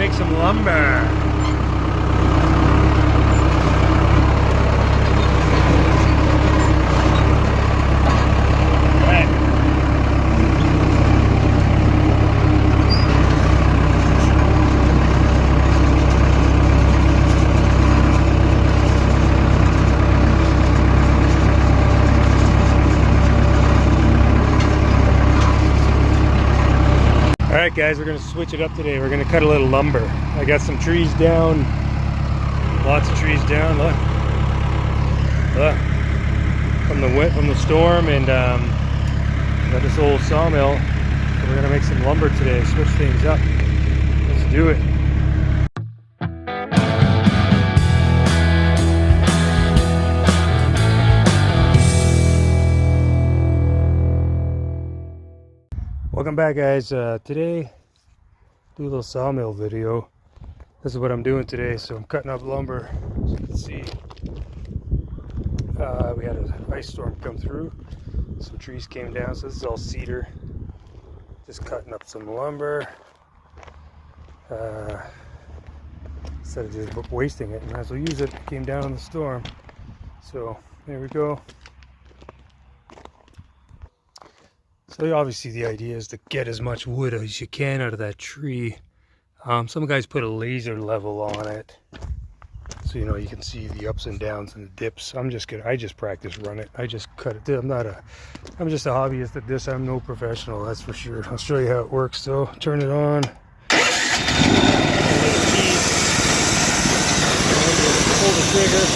make some lumber. Alright guys, we're going to switch it up today. We're going to cut a little lumber. I got some trees down. Lots of trees down. Look. Look. From the storm, and got this old sawmill. So we're going to make some lumber today. Switch things up. Let's do it. Welcome back guys. Today do a little sawmill video. This is what I'm doing today. So I'm cutting up lumber. As you can see, we had an ice storm come through, some trees came down, so this is all cedar. Just cutting up some lumber. Instead of just wasting it, might as well use it. It came down in the storm, so there we go. So obviously the idea is to get as much wood as you can out of that tree. Some guys put a laser level on it, so you can see the ups and downs and the dips. I just practice run it. I just cut it. I'm just a hobbyist at this. I'm no professional, that's for sure. I'll show you how it works. So turn it on. Pull the trigger.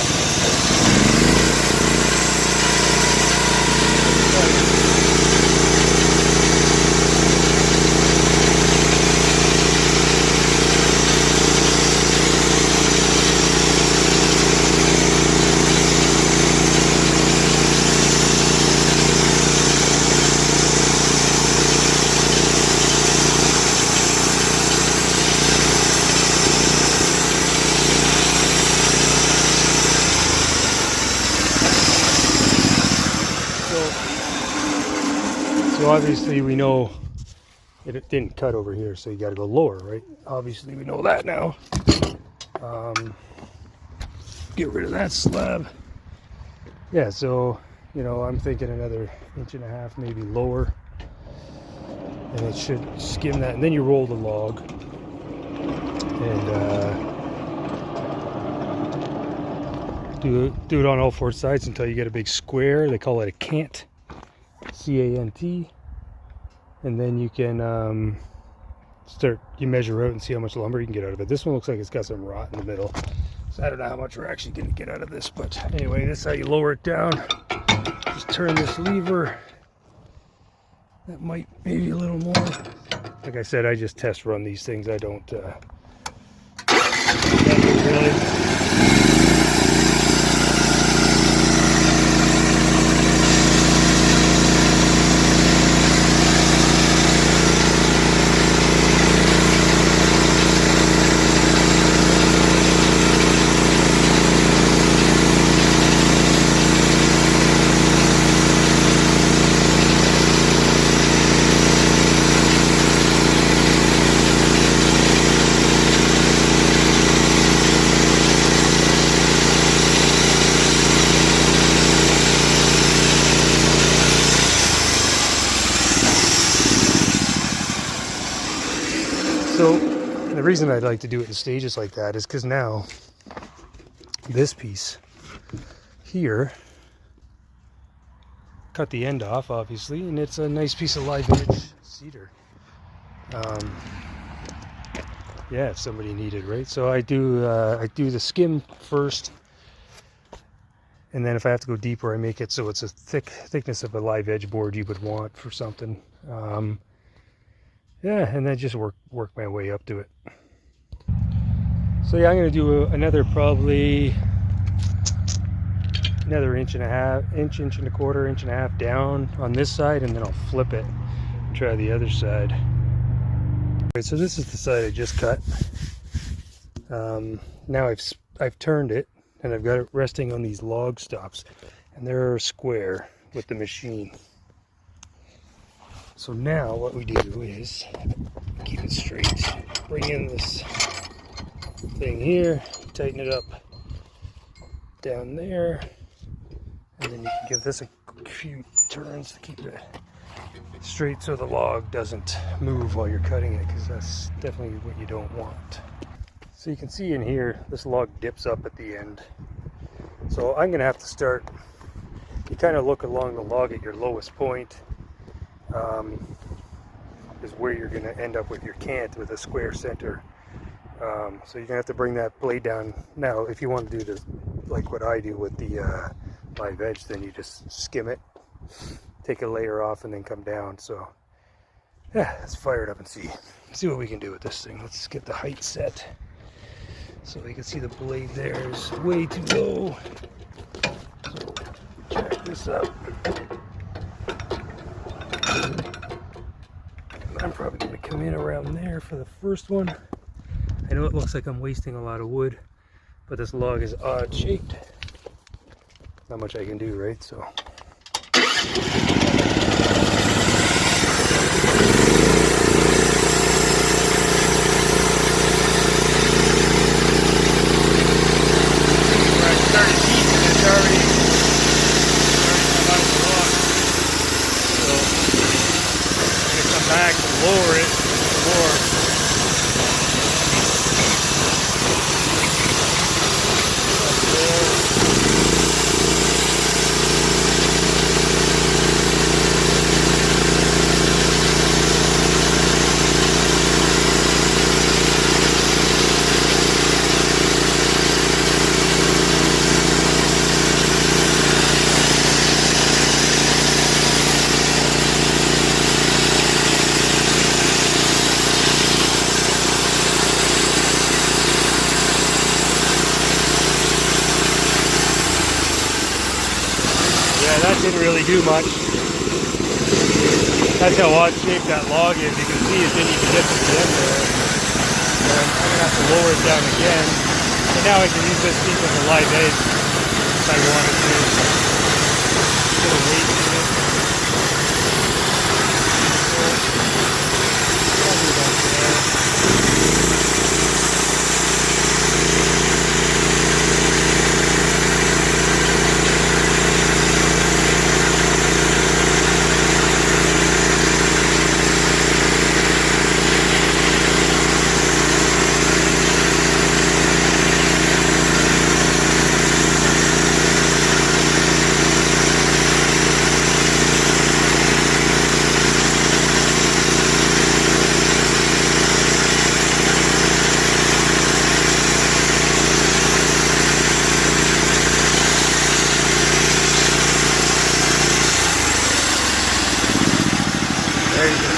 So obviously we know it didn't cut over here, so you got to go lower, right? Obviously we know that now. Get rid of that slab. Yeah, so I'm thinking another 1.5 inches, maybe lower, and it should skim that. And then you roll the log, and do it on all 4 sides until you get a big square. They call it a cant. C-A-N-T, and then you can you measure out and see how much lumber you can get out of it. This one looks like it's got some rot in the middle, so I don't know how much we're actually going to get out of this, but anyway, this is how you lower it down. Just turn this lever. That might, maybe a little more. Like I said, I just test run these things. I don't really. So the reason I'd like to do it in stages like that is because now this piece here, cut the end off obviously, and it's a nice piece of live edge cedar. Yeah, if somebody needed, right? So I do the skim first, and then if I have to go deeper, I make it so it's a thickness of a live edge board you would want for something. Yeah, and then just work my way up to it. So yeah, I'm going to do another probably another 1.5 inches, 1.25 inches down on this side, and then I'll flip it and try the other side. Okay, so this is the side I just cut. Now I've turned it, and I've got it resting on these log stops, and they're square with the machine. So now what we do is keep it straight. Bring in this thing here, tighten it up down there, and then you can give this a few turns to keep it straight so the log doesn't move while you're cutting it, because that's definitely what you don't want. So you can see in here, this log dips up at the end. So I'm gonna have to start, you kind of look along the log at your lowest point, is where you're gonna end up with your cant with a square center. So you're gonna have to bring that blade down. Now, if you want to do this like what I do with the live edge, then you just skim it, take a layer off, and then come down. So yeah, let's fire it up and see what we can do with this thing. Let's get the height set so you can see the blade there is way too low. So check this up. I'm probably going to come in around there for the first one. I know it looks like I'm wasting a lot of wood, but this log is odd shaped. Not much I can do, right? So I started heating and it's already come out of the log. So I'm going to come back and lower it more. That didn't really do much. That's how odd shaped that log is. You can see it didn't even get to the end there. And I'm going to have to lower it down again. And now I can use this piece as a live edge if I wanted to. Put a weight in it. Probably about there.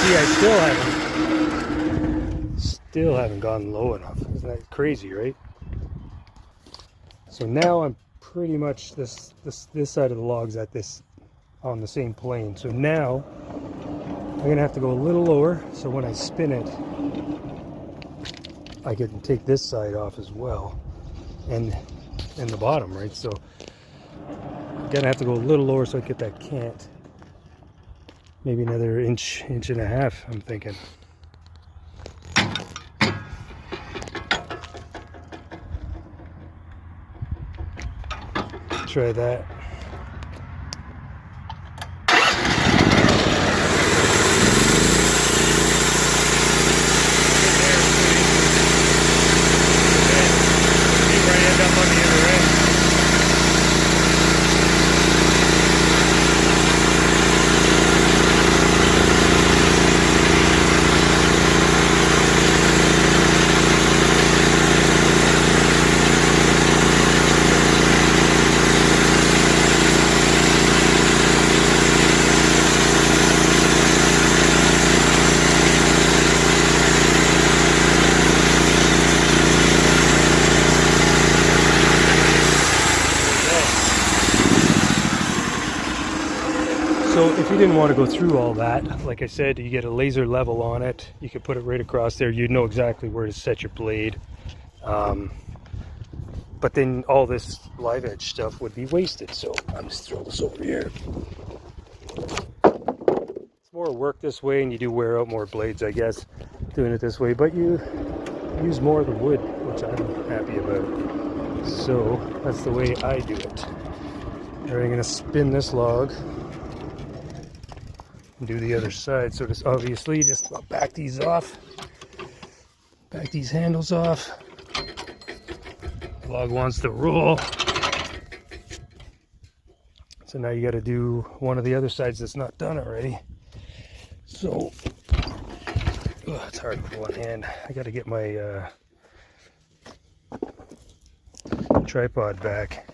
I still haven't gone low enough. Isn't that crazy, right? So now I'm pretty much this side of the log's at this on the same plane. So now I'm gonna have to go a little lower so when I spin it I can take this side off as well and the bottom, right? So I'm gonna have to go a little lower so I get that cant. Maybe another inch and a half, I'm thinking. Try that. See where I end up on the other end. So if you didn't want to go through all that, like I said, you get a laser level on it. You could put it right across there. You'd know exactly where to set your blade. But then all this live edge stuff would be wasted. So I'm just throw this over here. It's more work this way, and you do wear out more blades, I guess, doing it this way. But you use more of the wood, which I'm happy about. So that's the way I do it. All right, I'm gonna spin this log and do the other side. So just obviously just back these off, back these handles off. The log wants to roll. So now you got to do one of the other sides that's not done already. So it's hard with one hand. I got to get my tripod back.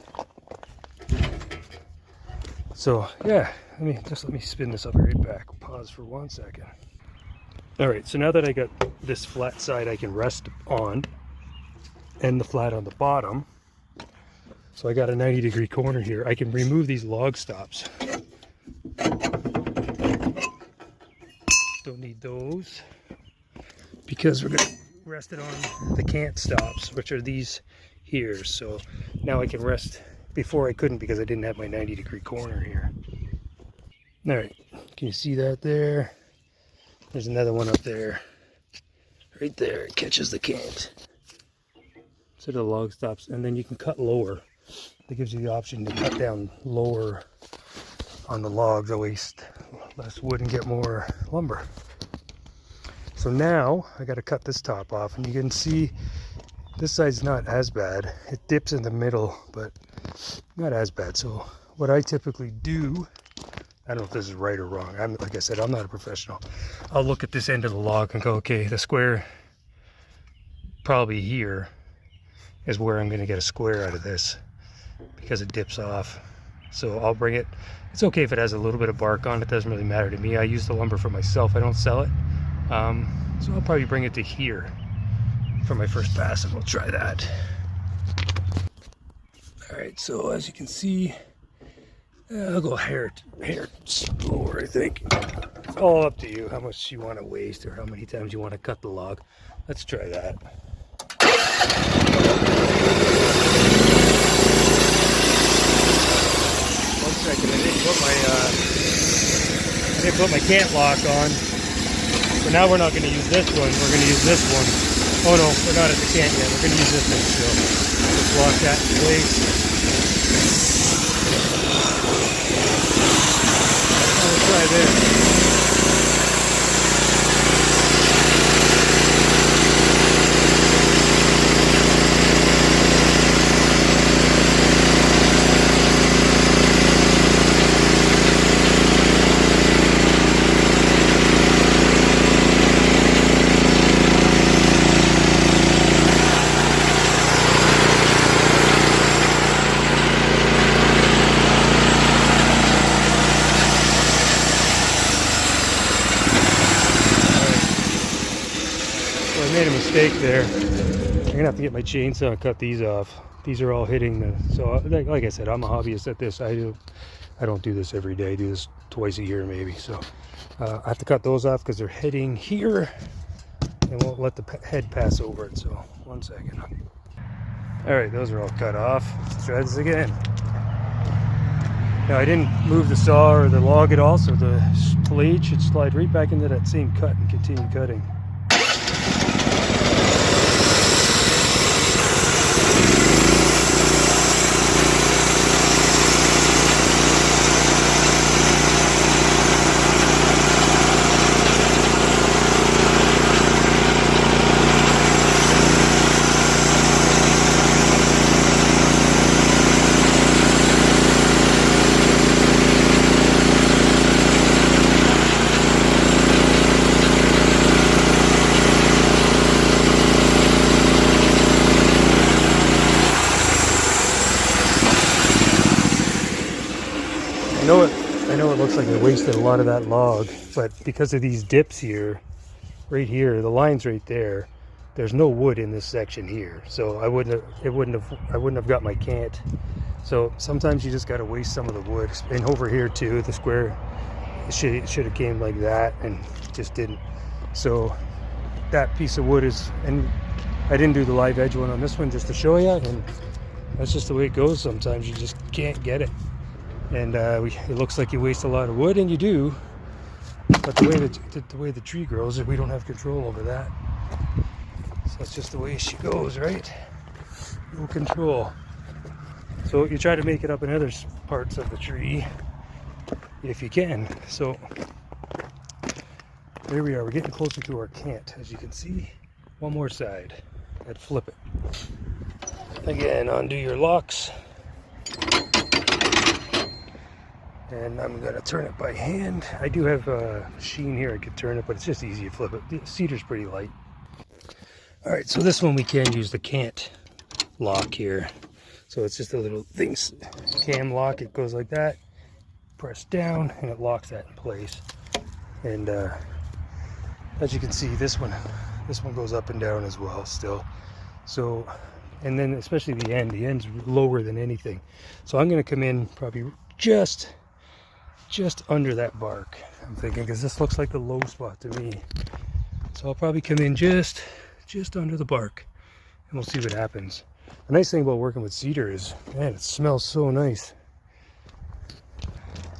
So yeah, let me spin this up right back. Pause for 1 second. All right, so now that I got this flat side I can rest on and the flat on the bottom, so I got a 90-degree corner here, I can remove these log stops. Don't need those because we're going to rest it on the cant stops, which are these here. So now I can rest. Before I couldn't because I didn't have my 90-degree corner here. All right, can you see that there? There's another one up there. Right there, it catches the cant. So the log stops, and then you can cut lower. That gives you the option to cut down lower on the logs, to waste less wood and get more lumber. So now I got to cut this top off, and you can see this side's not as bad. It dips in the middle, but not as bad. So what I typically do, I don't know if this is right or wrong. Like I said, I'm not a professional. I'll look at this end of the log and go, okay, the square probably here is where I'm going to get a square out of this because it dips off. So I'll bring it. It's okay if it has a little bit of bark on it. Doesn't really matter to me. I use the lumber for myself. I don't sell it. So I'll probably bring it to here for my first pass, and we'll try that. All right, so as you can see, I'll go hair slower, I think. It's all up to you how much you want to waste or how many times you want to cut the log. Let's try that. One second, I didn't put my cant lock on. So now we're not going to use this one, we're going to use this one. Oh no, we're not at the cant yet. We're going to use this one still. Just lock that in place. Let's try this. I made a mistake there. I'm gonna have to get my chainsaw and cut these off. These are all hitting the, so like I said, I'm a hobbyist at this. I don't do this every day. I do this twice a year maybe. So I have to cut those off because they're hitting here and won't let the head pass over it. So 1 second. All right, those are all cut off. Let's try this again. Now I didn't move the saw or the log at all, so the blade should slide right back into that same cut and continue cutting. I know it looks like I wasted a lot of that log, but because of these dips here, right here, the line's right there, there's no wood in this section here, so I wouldn't have got my cant. So sometimes you just got to waste some of the wood. And over here too, the square should have came like that and just didn't. So that piece of wood is, and I didn't do the live edge one on this one just to show you, and that's just the way it goes. Sometimes you just can't get it. And it looks like you waste a lot of wood, and you do, but the way the tree grows, we don't have control over that. that's just the way she goes, right? No control. So you try to make it up in other parts of the tree if you can. So there we are. We're getting closer to our cant, as you can see. One more side. I'd flip it. Again, undo your locks. And I'm going to turn it by hand. I do have a machine here I could turn it, but it's just easy to flip it. The cedar's pretty light. Alright, so this one we can use the cant lock here. So it's just a little thing, cam lock. It goes like that. Press down and it locks that in place. And as you can see, this one goes up and down as well still. So, and then especially the end's lower than anything. So I'm going to come in probably just under that bark, I'm thinking, because this looks like the low spot to me. So I'll probably come in just under the bark, and we'll see what happens. The nice thing about working with cedar is, man, it smells so nice.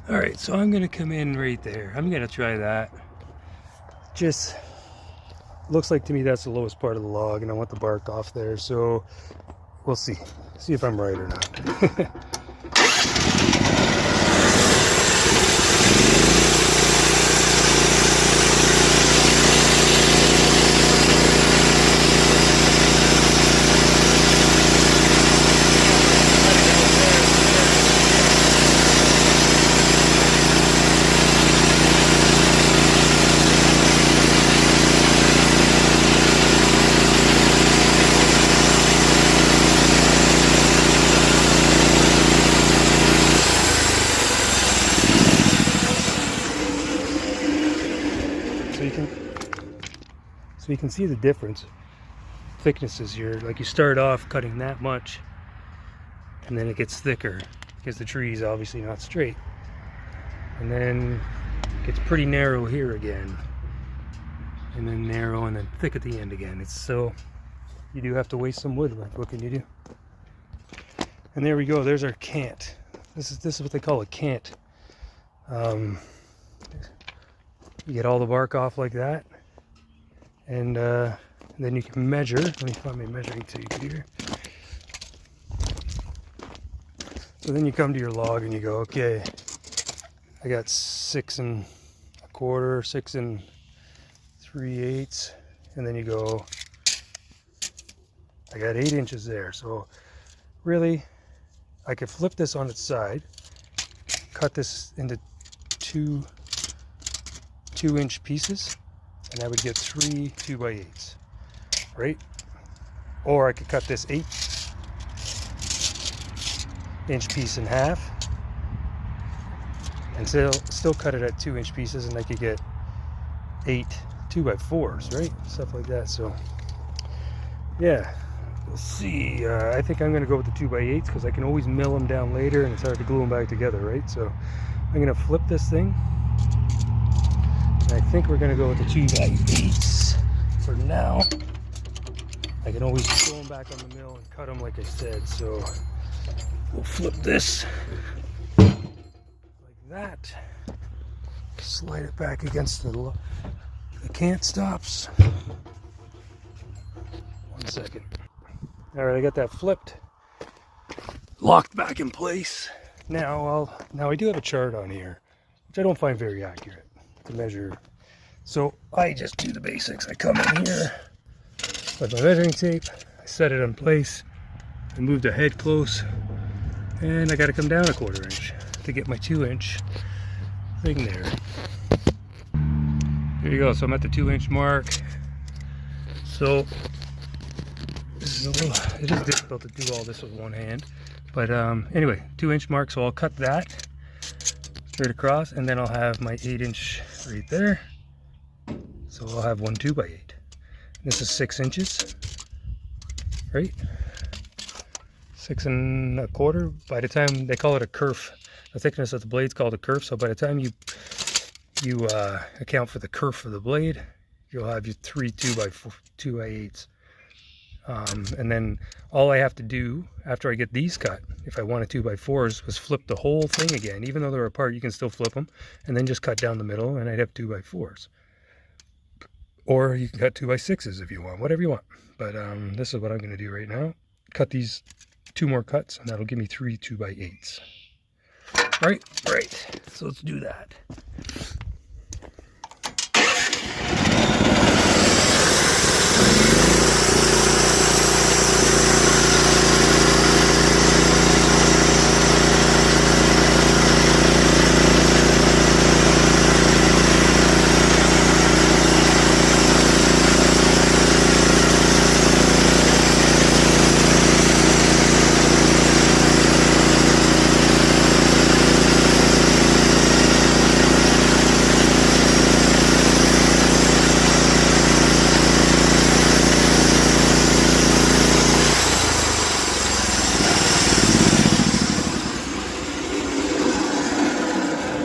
All right, so I'm going to come in right there. I'm going to try that. Just looks like to me that's the lowest part of the log, and I want the bark off there. So we'll see if I'm right or not. So you can see the difference thicknesses here. Like you start off cutting that much and then it gets thicker because the tree is obviously not straight, and then it gets pretty narrow here again, and then narrow and then thick at the end again. It's so you do have to waste some wood. Like, what can you do? And there we go. There's our cant. This is what they call a cant. You get all the bark off like that, and then you can measure. Let me find my measuring tape here. So then you come to your log and you go, okay, I got 6 1/4, 6 3/8, and then you go, I got 8 inches there. So really, I could flip this on its side, cut this into 2-inch pieces, and I would get 3 2x8s, right? Or I could cut this 8-inch piece in half and still cut it at 2-inch pieces, and I could get 8 2x4s, right? Stuff like that. So yeah, we'll see. I think I'm going to go with the 2x8s because I can always mill them down later and it's hard to glue them back together, right? So I'm going to flip this thing. I think we're going to go with the 2x8s for now. I can always throw them back on the mill and cut them like I said. So we'll flip this like that. Slide it back against the cant stops. 1 second. All right, I got that flipped, locked back in place. Now I do have a chart on here, which I don't find very accurate to measure. So I just do the basics. I come in here with my measuring tape, I set it in place, I move the head close, and I got to come down 1/4 inch to get my 2-inch thing there. There you go. So I'm at the 2-inch mark. So this is it is difficult to do all this with one hand, but anyway, 2-inch mark. So I'll cut that straight across, and then I'll have my 8-inch right there. So I'll have 1 2x8. This is 6 inches, right? 6 1/4. By the time they call it a kerf, the thickness of the blade's called a kerf. So by the time you account for the kerf of the blade, you'll have your 3 2x8s. And then all I have to do after I get these cut, if I wanted 2x4s, was flip the whole thing again. Even though they're apart, you can still flip them, and then just cut down the middle, and I'd have 2x4s. Or you can cut 2x6s if you want, whatever you want. But this is what I'm going to do right now. Cut these 2 more cuts, and that'll give me 3 2x8s. Right? Right. So let's do that.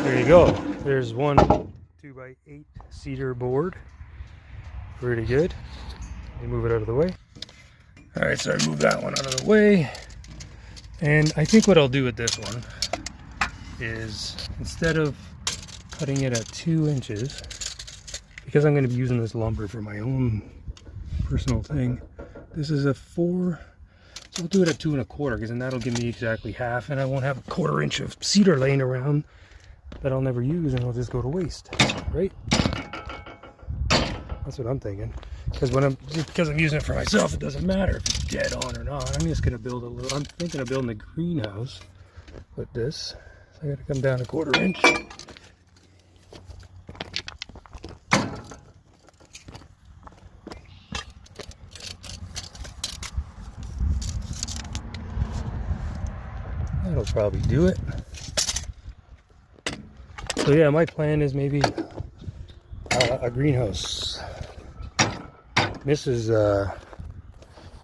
There you go. There's one 2x8 cedar board. Pretty good. Let me move it out of the way. Alright, so I moved that one out of the way. And I think what I'll do with this one is, instead of cutting it at 2 inches, because I'm going to be using this lumber for my own personal thing, this is a 4, so I'll do it at 2 1/4, because then that'll give me exactly half, and I won't have a 1/4 inch of cedar laying around that I'll never use, and it'll just go to waste, right? That's what I'm thinking. Because I'm using it for myself, it doesn't matter if it's dead on or not. I'm just gonna build a little. I'm thinking of building a greenhouse with this. So I got to come down a 1/4 inch. That'll probably do it. So yeah, my plan is maybe a greenhouse. Mrs.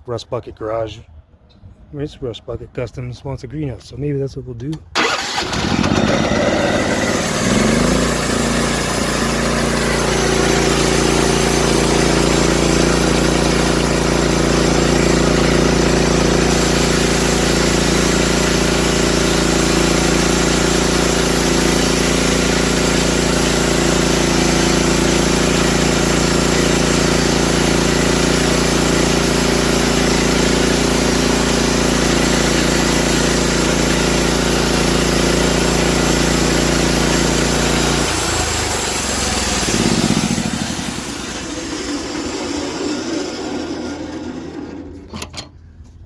Rust Bucket Garage, Miss Rust Bucket Customs wants a greenhouse, so maybe that's what we'll do.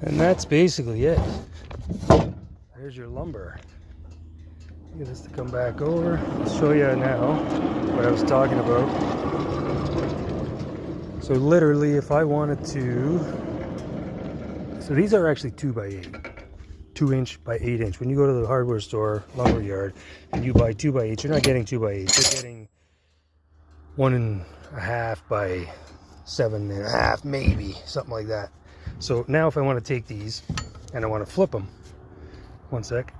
And that's basically it. There's your lumber. Get this to come back over. I'll show you now what I was talking about. So literally, if I wanted to, so these are actually 2x8, 2 inch by 8 inch. When you go to the hardware store, lumber yard, and you buy 2x8, you're not getting 2x8. You're getting 1.5 by 7.5, maybe something like that. So now if I want to take these and I want to flip them, one sec.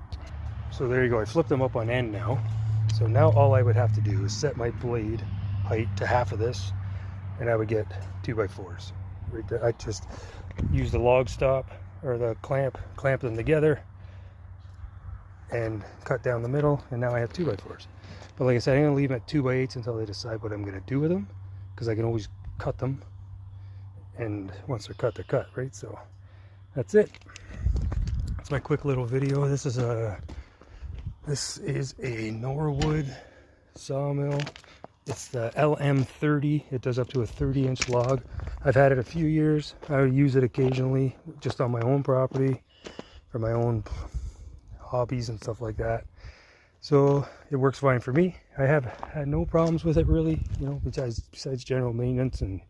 So there you go, I flipped them up on end now. So now all I would have to do is set my blade height to half of this, and I would get 2x4s. Right there. I just use the log stop or the clamp them together and cut down the middle, and now I have 2x4s. But like I said, I'm going to leave them at 2x8s until they decide what I'm going to do with them, because I can always cut them. And once they're cut, right? So that's it. That's my quick little video. This is a Norwood sawmill. It's the LM30. It does up to a 30-inch log. I've had it a few years. I use it occasionally just on my own property for my own hobbies and stuff like that. So it works fine for me. I have had no problems with it really, you know, besides general maintenance and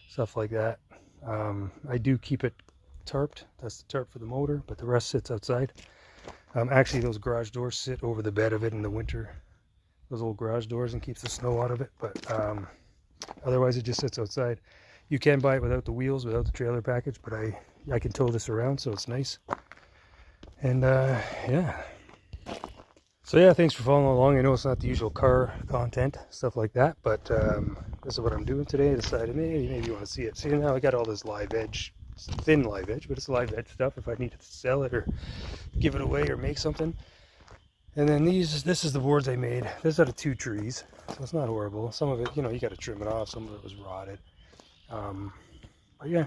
stuff like that. I do keep it tarped. That's the tarp for the motor, but the rest sits outside. Actually, those garage doors sit over the bed of it in the winter. Those old garage doors, and keeps the snow out of it. But otherwise, it just sits outside. You can buy it without the wheels, without the trailer package, but I can tow this around, so it's nice. And yeah. So yeah, thanks for following along. I know it's not the usual car content, stuff like that, but this is what I'm doing today. I decided maybe you want to see it. See, now I got all this live edge, it's thin live edge, but it's live edge stuff if I need to sell it or give it away or make something. And then this is the boards I made. This is out of 2 trees, so it's not horrible. Some of it, you know, you got to trim it off. Some of it was rotted. But yeah,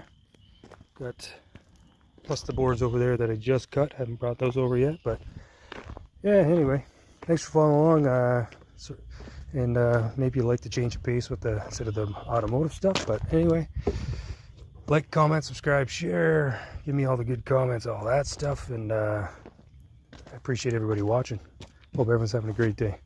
got plus the boards over there that I just cut. Haven't brought those over yet, but yeah. Anyway, thanks for following along. And maybe you like to change the pace with the instead of the automotive stuff. But anyway, like, comment, subscribe, share. Give me all the good comments, all that stuff, and I appreciate everybody watching. Hope everyone's having a great day.